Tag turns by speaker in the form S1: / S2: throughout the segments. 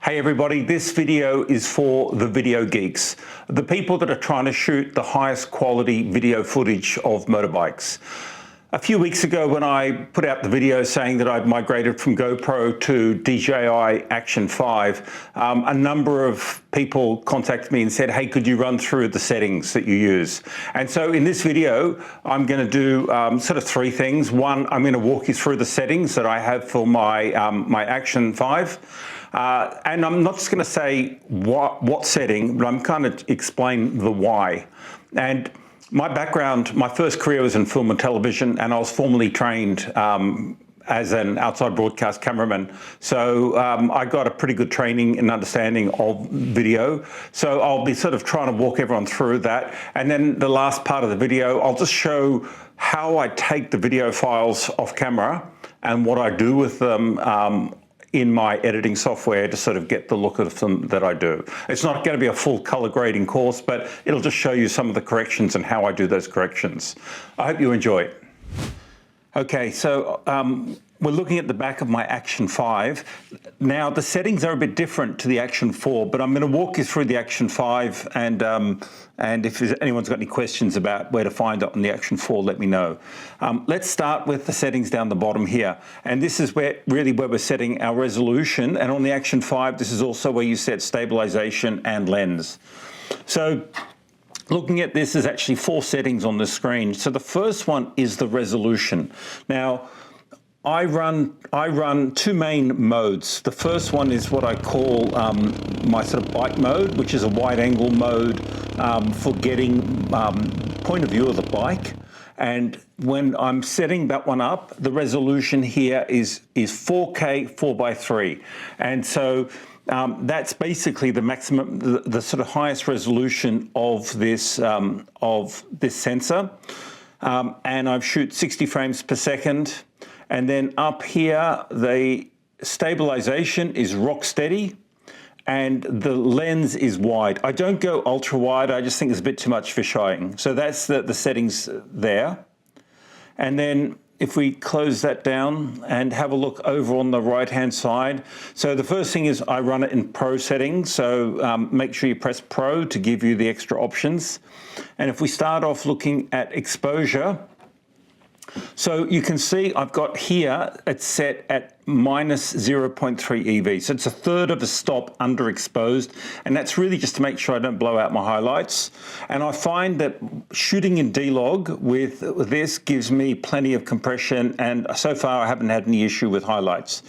S1: Hey everybody, this video is for the video geeks, the people that are trying to shoot the highest quality video footage of motorbikes. A few weeks ago when I put out the video saying that I'd migrated from GoPro to DJI Action 5, a number of people contacted me and said, hey, could you run through the settings that you use? And so in this video, I'm going to do sort of three things. One, I'm going to walk you through the settings that I have for my, my Action 5. And I'm not just going to say what setting, but I'm kind of explain the why. And my background, my first career was in film and television, and I was formally trained as an outside broadcast cameraman. So I got a pretty good training and understanding of video. So I'll be sort of trying to walk everyone through that. And then the last part of the video, I'll just show how I take the video files off camera and what I do with them in my editing software to sort of get the look of them that I do. It's not going to be a full color grading course, but it'll just show you some of the corrections and how I do those corrections. I hope you enjoy it. Okay, so we're looking at the back of my Action 5. Now the settings are a bit different to the Action 4, but I'm going to walk you through the Action 5 and if anyone's got any questions about where to find it on the Action 4, let me know. Let's start with the settings down the bottom here. And this is really where we're setting our resolution. And on the Action 5, this is also where you set stabilization and lens. So looking at this, there's actually 4 settings on the screen. So the first one is the resolution. Now, I run 2 main modes. The first one is what I call my sort of bike mode, which is a wide angle mode for getting point of view of the bike. And when I'm setting that one up, the resolution here is 4K 4:3. And so that's basically the maximum, the sort of highest resolution of this sensor. And I shoot 60 frames per second. And then up here, the stabilization is rock steady and the lens is wide. I don't go ultra wide. I just think there's a bit too much fisheyeing. So that's the settings there. And then if we close that down and have a look over on the right-hand side. So the first thing is I run it in Pro settings. So make sure you press Pro to give you the extra options. And if we start off looking at exposure, so you can see I've got here, it's set at minus 0.3 EV. So it's a third of a stop underexposed. And that's really just to make sure I don't blow out my highlights. And I find that shooting in D-Log with this gives me plenty of compression. And so far I haven't had any issue with highlights.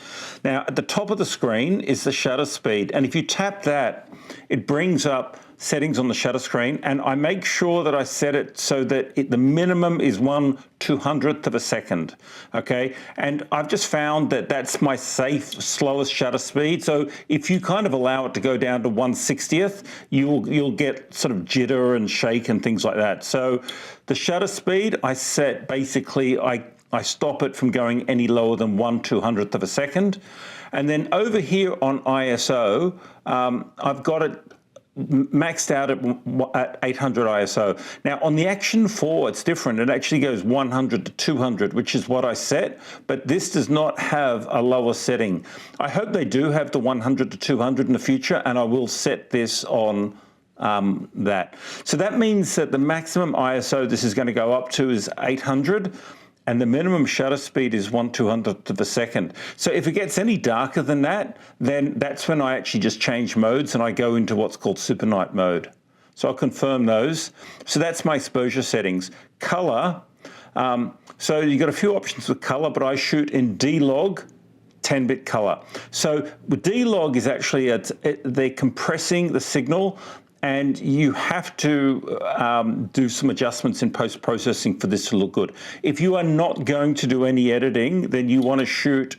S1: Now at the top of the screen is the shutter speed. And if you tap that, it brings up settings on the shutter screen, and I make sure that I set it so that the minimum is 1/200th of a second, okay? And I've just found that that's my safe, slowest shutter speed. So if you kind of allow it to go down to 1/60th, you'll get sort of jitter and shake and things like that. So the shutter speed, I set basically, I stop it from going any lower than 1/200th of a second. And then over here on ISO, I've got it maxed out at 800 ISO. Now on the Action 4, it's different. It actually goes 100 to 200, which is what I set, but this does not have a lower setting. I hope they do have the 100 to 200 in the future, and I will set this on that. So that means that the maximum ISO this is going to go up to is 800, and the minimum shutter speed is 1/200th of a second. So if it gets any darker than that, then that's when I actually just change modes and I go into what's called super night mode. So I'll confirm those. So that's my exposure settings. Color, so you've got a few options with color, but I shoot in D-Log 10-bit color. So D-Log is actually, they're compressing the signal, and you have to do some adjustments in post-processing for this to look good. If you are not going to do any editing, then you want to shoot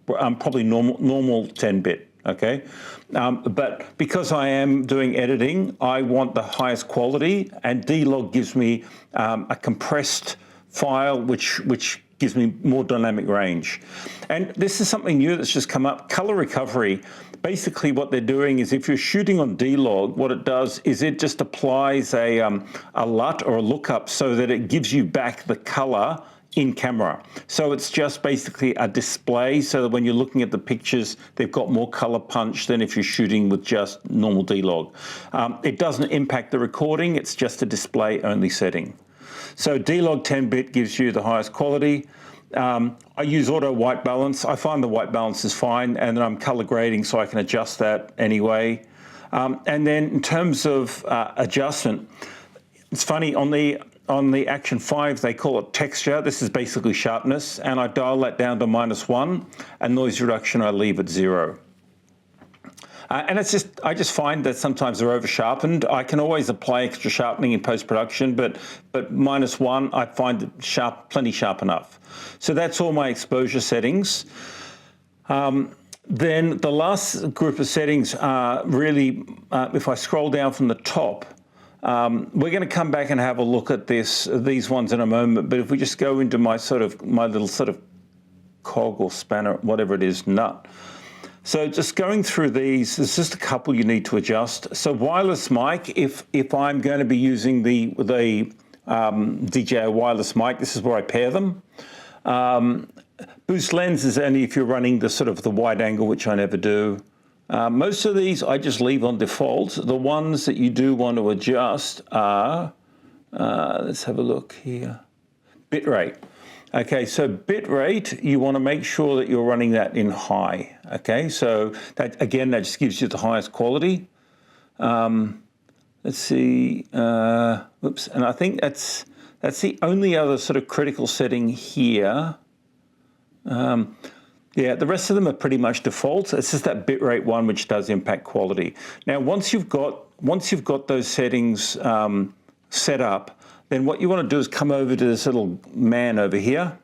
S1: probably normal 10-bit, okay? But because I am doing editing, I want the highest quality, and D-Log gives me a compressed file which gives me more dynamic range. And this is something new that's just come up, color recovery. Basically what they're doing is if you're shooting on D-Log, what it does is it just applies a LUT or a lookup so that it gives you back the color in camera. So it's just basically a display so that when you're looking at the pictures, they've got more color punch than if you're shooting with just normal D-Log. It doesn't impact the recording, it's just a display only setting. So D-Log 10-bit gives you the highest quality. I use auto white balance. I find the white balance is fine, and then I'm color grading so I can adjust that anyway. And then in terms of adjustment, it's funny, on the Action 5, they call it texture. This is basically sharpness, and I dial that down to -1, and noise reduction I leave at 0. And it's just, I just find that sometimes they're over sharpened. I can always apply extra sharpening in post-production, but -1, I find it plenty sharp enough. So that's all my exposure settings. Then the last group of settings are really, if I scroll down from the top, we're going to come back and have a look at these ones in a moment. But if we just go into my little sort of cog or spanner, whatever it is, nut. So just going through these, there's just a couple you need to adjust. So wireless mic, if I'm going to be using the DJI wireless mic, this is where I pair them. Boost lens is only if you're running the wide angle, which I never do. Most of these I just leave on default. The ones that you do want to adjust are, let's have a look here, bitrate. Okay, so bitrate, you want to make sure that you're running that in high. Okay, so that again, that just gives you the highest quality. Let's see, oops, and I think that's the only other sort of critical setting here. Yeah, the rest of them are pretty much default. It's just that bitrate one which does impact quality. Now, once you've got those settings set up, then what you want to do is come over to this little man over here,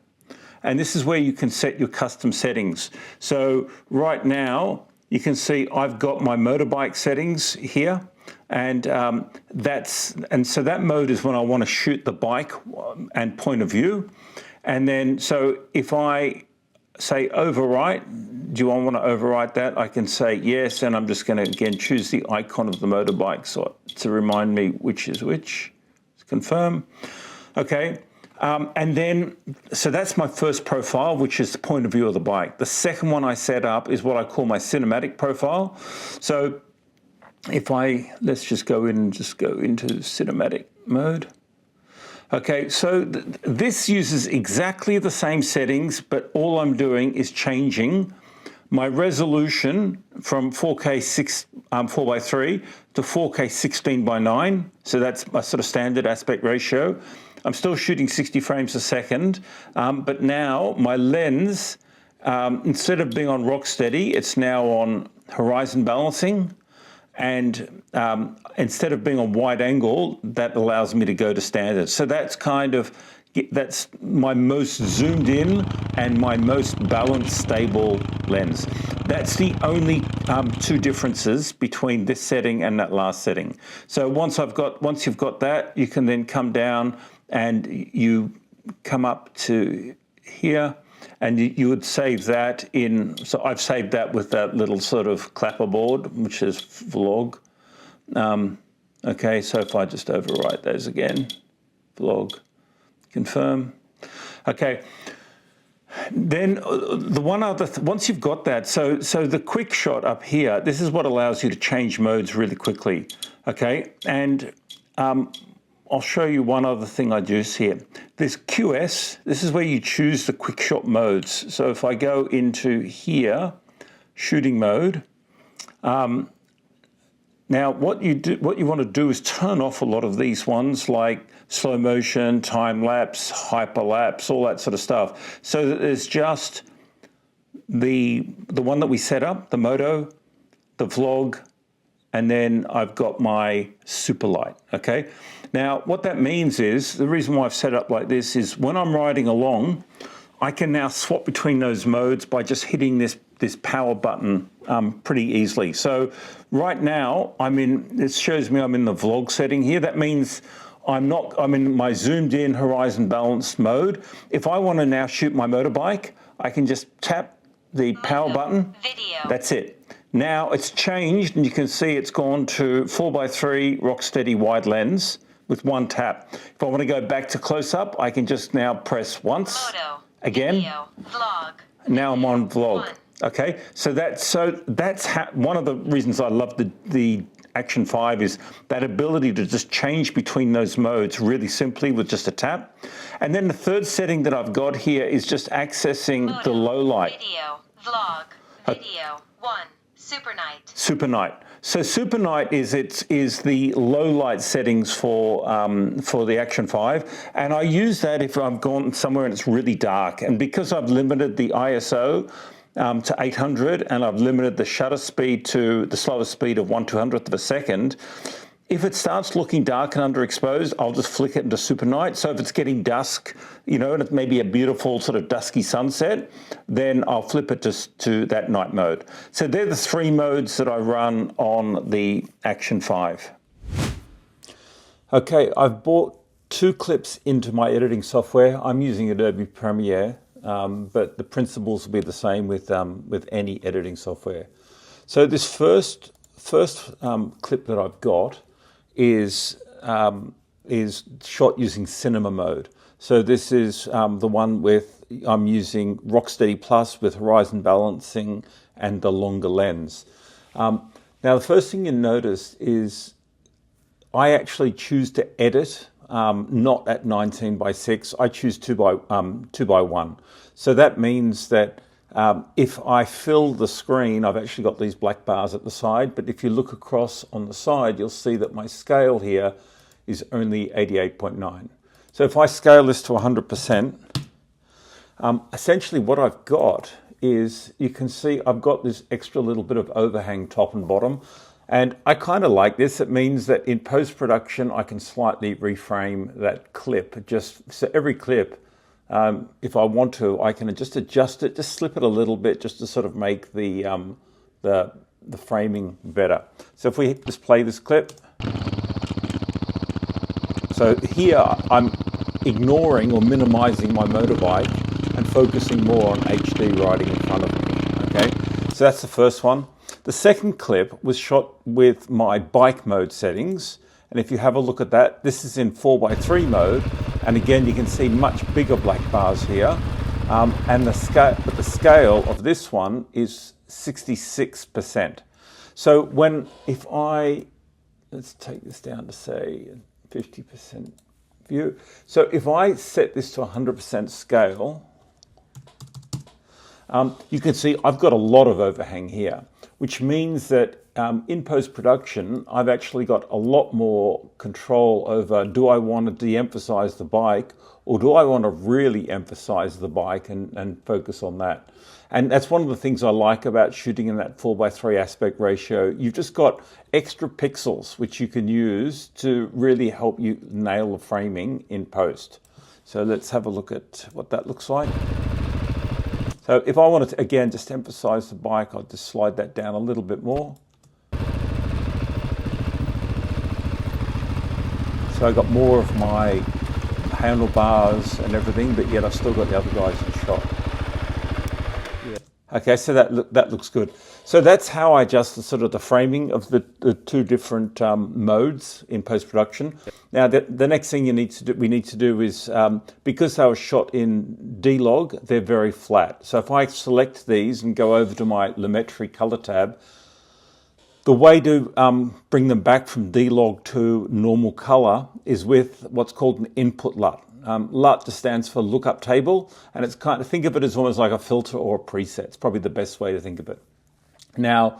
S1: and this is where you can set your custom settings. So right now, you can see I've got my motorbike settings here, and so that mode is when I want to shoot the bike and point of view. And then, so if I say overwrite, do I want to overwrite that? I can say yes, and I'm just going to again choose the icon of the motorbike so to remind me which is which. Confirm. Okay. And then, so that's my first profile, which is the point of view of the bike. The second one I set up is what I call my cinematic profile. So if let's just go into cinematic mode. Okay, so this uses exactly the same settings, but all I'm doing is changing my resolution from 4K 4:3 to 4K 16:9. So that's a sort of standard aspect ratio. I'm still shooting 60 frames a second, but now my lens, instead of being on rock steady, it's now on horizon balancing. And instead of being on wide angle, that allows me to go to standard. So that's that's my most zoomed in and my most balanced, stable lens. That's the only two differences between this setting and that last setting. So once you've got that, you can then come down and you come up to here, and you would save that in. So I've saved that with that little sort of clapperboard, which is vlog. Okay, so if I just overwrite those again, vlog. Confirm. Okay. Then the one other, once you've got that, so the quick shot up here, this is what allows you to change modes really quickly. Okay, and I'll show you one other thing I do here. This QS, this is where you choose the quick shot modes. So if I go into here, shooting mode, now what you want to do is turn off a lot of these ones like slow motion, time lapse, hyperlapse, all that sort of stuff. So that there's just the one that we set up, the moto, the vlog, and then I've got my super light, okay? Now, what that means is, the reason why I've set it up like this is when I'm riding along, I can now swap between those modes by just hitting this power button pretty easily. So right now, it shows me I'm in the vlog setting here. That means I'm in my zoomed in horizon balanced mode. If I want to now shoot my motorbike, I can just tap the power button. Video. That's it. Now it's changed, and you can see it's gone to 4:3 rock steady wide lens. with one tap. If I want to go back to close-up, I can just now press once, again.
S2: Video, vlog,
S1: now I'm on vlog. Okay, so that's one of the reasons I love the Action 5 is that ability to just change between those modes really simply with just a tap. And then the third setting that I've got here is just accessing the low light.
S2: Video, vlog, video, 1, super night.
S1: Super night. So super night is the low light settings for the Action 5, and I use that if I've gone somewhere and it's really dark. And because I've limited the ISO to 800 and I've limited the shutter speed to the slowest speed of 1/200th of a second, if it starts looking dark and underexposed, I'll just flick it into super night. So if it's getting dusk, you know, and it may be a beautiful sort of dusky sunset, then I'll flip it to that night mode. So they're the three modes that I run on the Action 5. Okay, I've bought 2 clips into my editing software. I'm using Adobe Premiere, but the principles will be the same with any editing software. So this first clip that I've got is shot using cinema mode. So this is the one I'm using Rocksteady Plus with horizon balancing and the longer lens. Now the first thing you notice is I actually choose to edit not at 19:6. I choose 2:1. So that means that if I fill the screen, I've actually got these black bars at the side, but if you look across on the side, you'll see that my scale here is only 88.9. So if I scale this to 100%, essentially what I've got is, you can see I've got this extra little bit of overhang top and bottom, and I kind of like this. It means that in post-production, I can slightly reframe that clip. So every clip, if I want to, I can just adjust it, just slip it a little bit, just to sort of make the framing better. So if we just play this clip, so here I'm ignoring or minimizing my motorbike and focusing more on HD riding in front of me. Okay, so that's the first one. The second clip was shot with my bike mode settings, and if you have a look at that, this is in 4:3 mode. And again, you can see much bigger black bars here. And the scale of this one is 66%. So let's take this down to say 50% view. So if I set this to 100% scale, you can see I've got a lot of overhang here, which means that in post-production, I've actually got a lot more control over, do I want to de-emphasize the bike, or do I want to really emphasize the bike and focus on that? And that's one of the things I like about shooting in that 4:3 aspect ratio. You've just got extra pixels which you can use to really help you nail the framing in post. So let's have a look at what that looks like. So if I wanted to, again, just emphasize the bike, I'll just slide that down a little bit more. So I got more of my handlebars and everything, but yet I've still got the other guys in shot. Yeah. Okay, so that looks good. So that's how I adjust the framing of the 2 different modes in post-production. Now, the next thing we need to do is, because they were shot in D-Log, they're very flat. So if I select these and go over to my Lumetri color tab, the way to bring them back from D-Log to normal color is with what's called an input LUT. LUT just stands for lookup table, and it's think of it as almost like a filter or a preset. It's probably the best way to think of it. Now,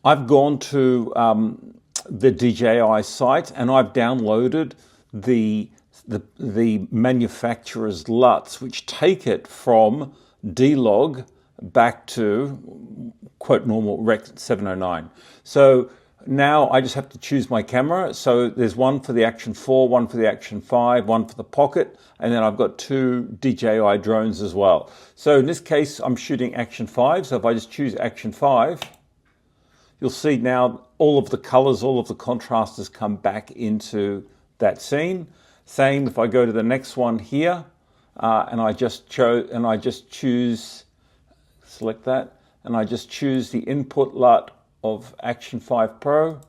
S1: I've gone to the DJI site and I've downloaded the manufacturer's LUTs, which take it from D-Log back to quote normal Rec 709. So now I just have to choose my camera. So there's one for the Action 4, one for the Action 5, one for the Pocket, and then I've got 2 DJI drones as well. So in this case, I'm shooting Action 5. So if I just choose Action 5, you'll see now all of the colors, all of the contrast has come back into that scene. Same if I go to the next one here, and I just choose, select that, and I just choose the input LUT of Action 5 Pro,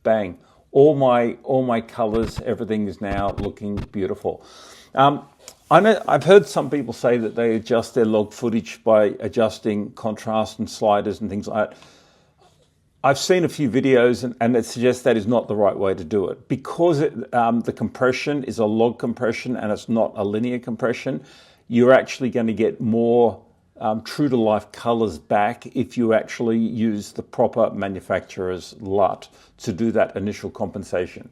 S1: bang. all my colors, everything is now looking beautiful. I know I've heard some people say that they adjust their log footage by adjusting contrast and sliders and things like that. I've seen a few videos and it suggests that is not the right way to do it, because the compression is a log compression and it's not a linear compression. You're actually going to get more true to life colors back if you actually use the proper manufacturer's LUT to do that initial compensation.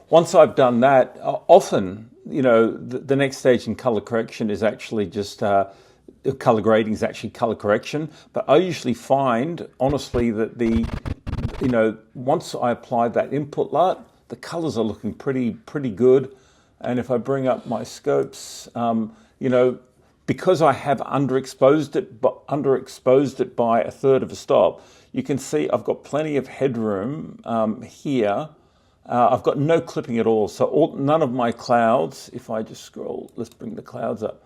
S1: Once I've done that, often, you know, the next stage in color correction is actually just color grading is actually color correction. But I usually find, honestly, that once I apply that input LUT, the colors are looking pretty good. And if I bring up my scopes, because I have underexposed it by a third of a stop, you can see I've got plenty of headroom here. I've got no clipping at all. So none of my clouds, if I just scroll, let's bring the clouds up.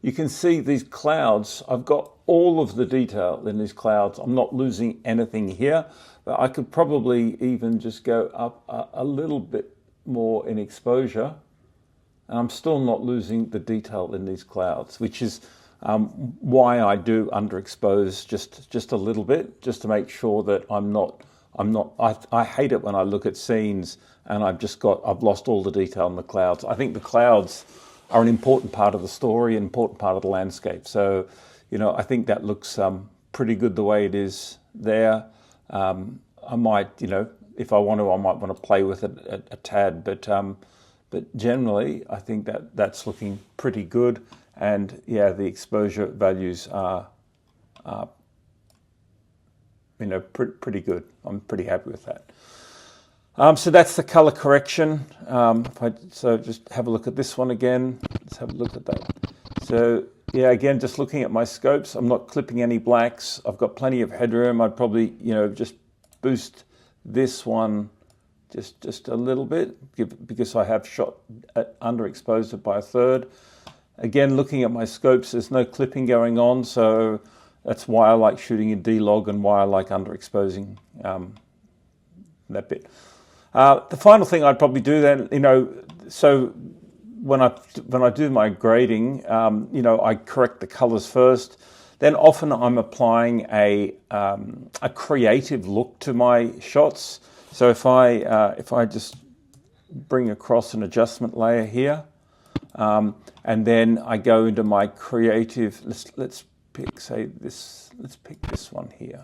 S1: You can see these clouds, I've got all of the detail in these clouds. I'm not losing anything here, but I could probably even just go up a little bit more in exposure, and I'm still not losing the detail in these clouds, which is why I do underexpose just a little bit, just to make sure that I hate it when I look at scenes and I've lost all the detail in the clouds. I think the clouds are an important part of the story, an important part of the landscape. So, I think that looks pretty good the way it is there. I might, if I want to, I might want to play with it a tad, but generally, I think that's looking pretty good. And yeah, the exposure values are pretty good. I'm pretty happy with that. So that's the color correction. So just have a look at this one again. Let's have a look at that. So yeah, again, just looking at my scopes, I'm not clipping any blacks. I've got plenty of headroom. I'd probably, just boost this one just a little bit, because I have underexposed it by a third. Again, looking at my scopes, there's no clipping going on, so that's why I like shooting in D-Log and why I like underexposing that bit. The final thing I'd probably do then, so when I do my grading, I correct the colors first. Then often I'm applying a creative look to my shots. So if I just bring across an adjustment layer here, and then I go into my creative. Let's pick this one here.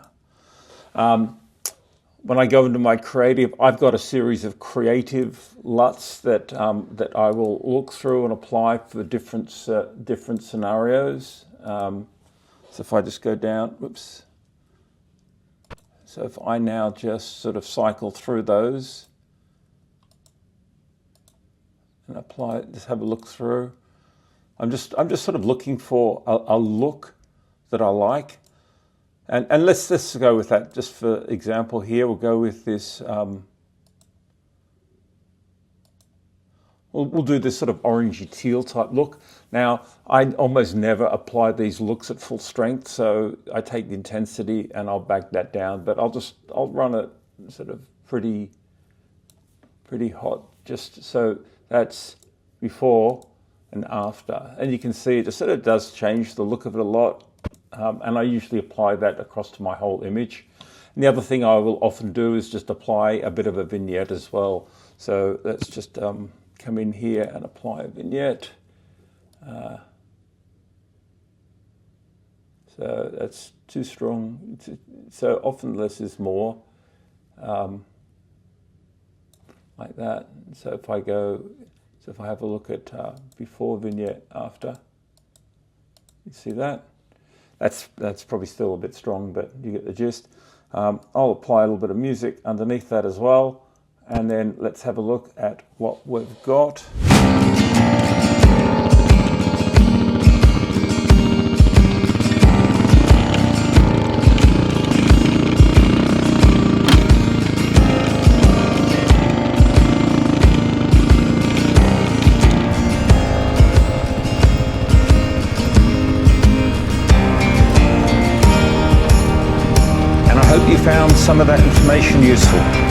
S1: When I go into my creative, I've got a series of creative LUTs that I will look through and apply for different scenarios. So if I just go down, whoops. So if I now just sort of cycle through those and apply it, just have a look through. I'm just sort of looking for a look that I like. And let's go with that. Just for example here, we'll go with this. We'll do this sort of orangey teal type look. Now, I almost never apply these looks at full strength, so I take the intensity and I'll back that down. But I'll run it sort of pretty hot, just so that's before and after. And you can see it just sort of does change the look of it a lot. And I usually apply that across to my whole image. And the other thing I will often do is just apply a bit of a vignette as well. So let's just come in here and apply a vignette. So that's too strong. So often less is more, like that. So if I have a look at before vignette, after, you see that? That's probably still a bit strong, but you get the gist. I'll apply a little bit of music underneath that as well. And then let's have a look at what we've got. Found some of that information useful.